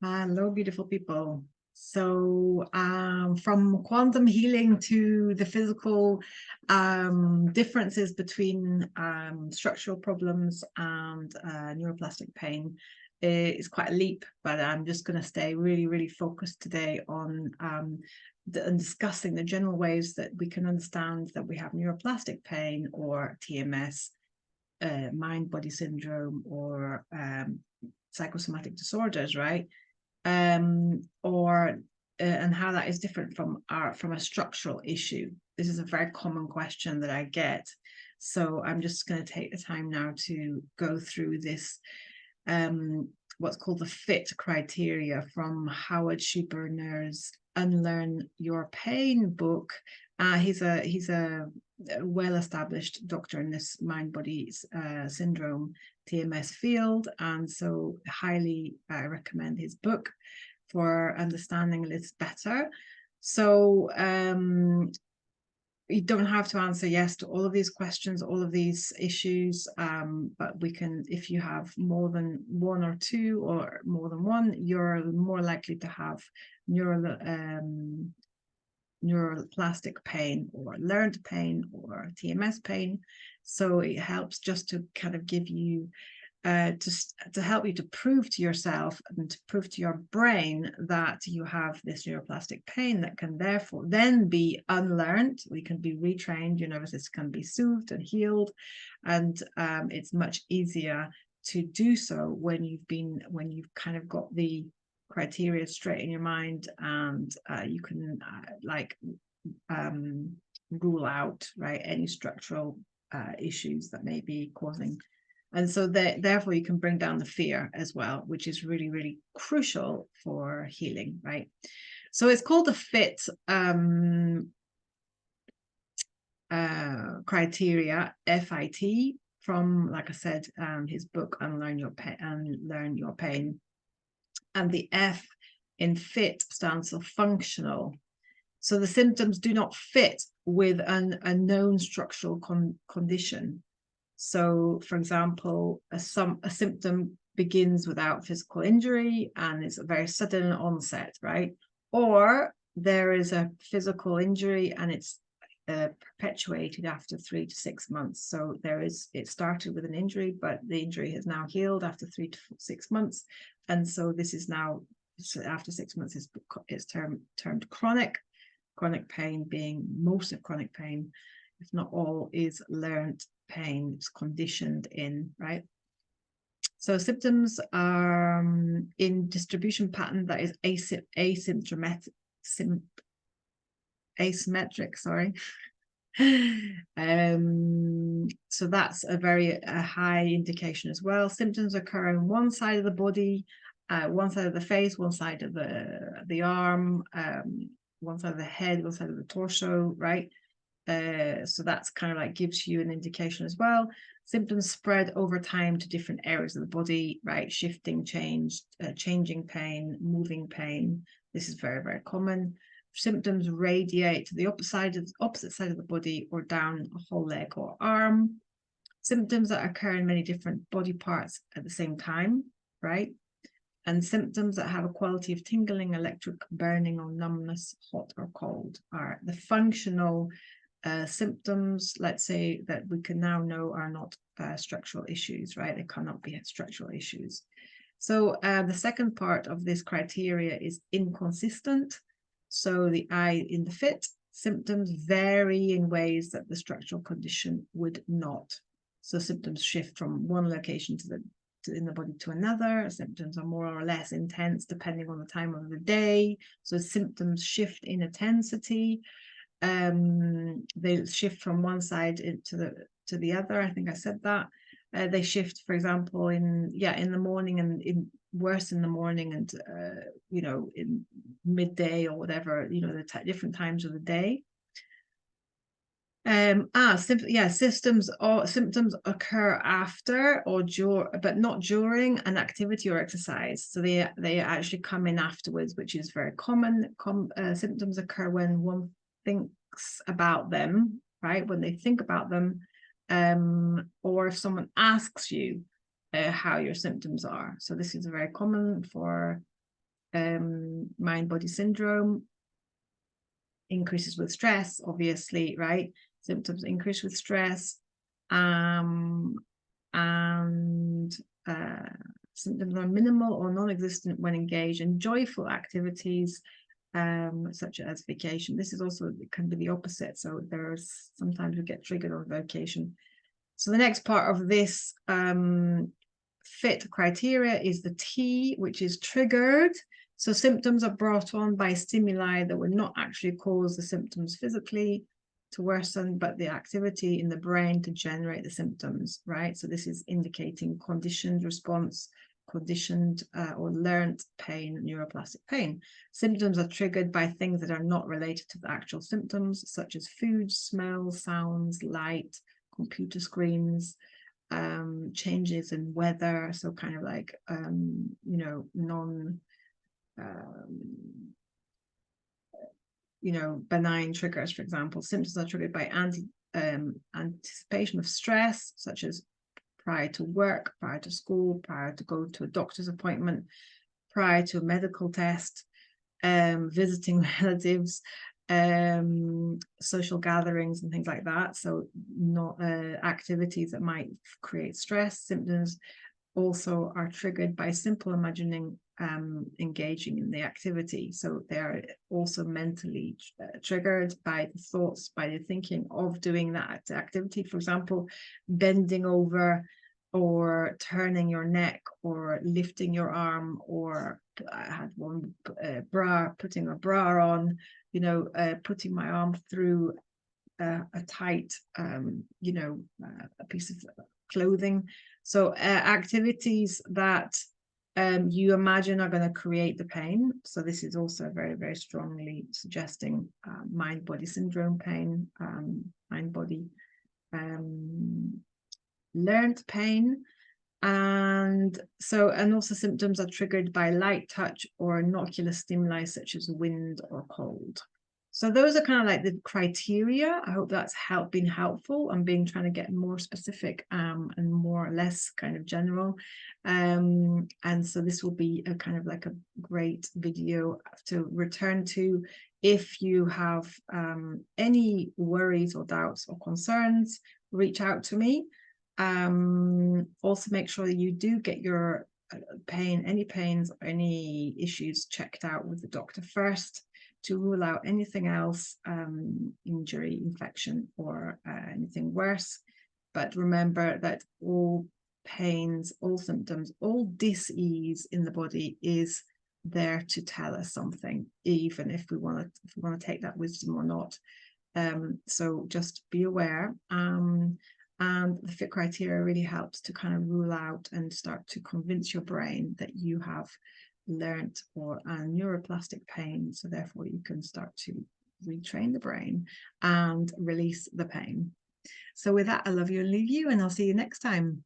Hello, beautiful people. So from quantum healing to the physical differences between structural problems and neuroplastic pain is quite a leap, but I'm just going to stay really, really focused today on discussing the general ways that we can understand that we have neuroplastic pain or TMS, mind-body syndrome, or psychosomatic disorders, right? And how that is different from a structural issue. This is a very common question that I get. So I'm just going to take the time now to go through this, what's called the FIT criteria from Howard Schubiner's Unlearn Your Pain book. He's a well-established doctor in this mind-body syndrome TMS field, and so highly recommend his book for understanding this better. So you don't have to answer yes to all of these questions, all of these issues, but we can, if you have more than one or two or more than one, you're more likely to have neuroplastic pain or learned pain or TMS pain. So it helps just to kind of give you to help you to prove to yourself and to prove to your brain that you have this neuroplastic pain that can therefore then be unlearned. We can be retrained. Your nervous system can be soothed and healed, and it's much easier to do so when you've kind of got the criteria straight in your mind, and you can rule out, right, any structural issues that may be causing. And so therefore you can bring down the fear as well, which is really, really crucial for healing, right? So it's called the FIT criteria, FIT, from, like I said, his book, Unlearn Your Pain. And the F in FIT stands for functional. So the symptoms do not fit with a known structural condition. So, for example, a symptom begins without physical injury and it's a very sudden onset, right? Or there is a physical injury and it's perpetuated after 3 to 6 months. So it started with an injury, but the injury has now healed after 3 to 6 months. And so this is now, after 6 months, it's termed chronic. Chronic pain being most of chronic pain, if not all, is learned pain. It's conditioned in, right? So symptoms are in distribution pattern that is asymmetric, sorry. So that's a high indication as well. Symptoms occur on one side of the body, one side of the face, one side of the arm, one side of the head, one side of the torso, right? So that's kind of like gives you an indication as well. Symptoms spread over time to different areas of the body, right? Shifting, changing pain, moving pain. This is very, very common. Symptoms radiate to the opposite side of the body or down a whole leg or arm. Symptoms that occur in many different body parts at the same time, right? And symptoms that have a quality of tingling, electric burning, or numbness, hot or cold, are the functional symptoms, let's say, that we can now know are not structural issues, right? They cannot be structural issues. So the second part of this criteria is inconsistent. So the I in the FIT, symptoms vary in ways that the structural condition would not. So symptoms shift from one location in the body to another. Symptoms are more or less intense depending on the time of the day. So symptoms shift in intensity. They shift from one side to the other. I think I said that. They shift, for example, in the morning and worse in the morning and in midday or whatever, the different times of the day. Symptoms occur after or but not during an activity or exercise. So they actually come in afterwards, which is very common. Symptoms occur when one thinks about them, right? When they think about them, or if someone asks you how your symptoms are. So this is very common for mind-body syndrome increases with stress, obviously, right? Symptoms increase with stress. And symptoms are minimal or non-existent when engaged in joyful activities, such as vacation. This is also, it can be the opposite. So there's sometimes we get triggered on vacation. So the next part of this fit criteria is the T, which is triggered. So symptoms are brought on by stimuli that would not actually cause the symptoms physically to worsen, but the activity in the brain to generate the symptoms, right? So this is indicating conditioned response, conditioned or learned pain, neuroplastic pain. Symptoms are triggered by things that are not related to the actual symptoms, such as food, smell, sounds, light, computer screens, changes in weather. So kind of like, you know, benign triggers, for example. Symptoms are triggered by anticipation of stress, such as prior to work, prior to school, prior to go to a doctor's appointment, prior to a medical test, visiting relatives, social gatherings and things like that. So not activities that might create stress. Symptoms also are triggered by simple imagining engaging in the activity. So they are also mentally triggered by the thoughts, by the thinking of doing that activity. For example, bending over or turning your neck or lifting your arm, or I had one putting a bra on, putting my arm through a tight, a piece of clothing. So activities that you imagine are going to create the pain. So this is also very, very strongly suggesting mind-body syndrome pain, mind-body learned pain. And also symptoms are triggered by light touch or innocuous stimuli such as wind or cold. So those are kind of like the criteria. I hope that's been helpful. I'm trying to get more specific and more or less kind of general. And so this will be a kind of like a great video to return to if you have any worries or doubts or concerns. Reach out to me. Also make sure that you do get your any pains or any issues checked out with the doctor first, to rule out anything else, injury, infection, or anything worse. But remember that all pains, all symptoms, all dis-ease in the body is there to tell us something, even if we want to take that wisdom or not. So just be aware. And the fit criteria really helps to kind of rule out and start to convince your brain that you have learned or neuroplastic pain, so therefore you can start to retrain the brain and release the pain. So with that, I love you and leave you, and I'll see you next time.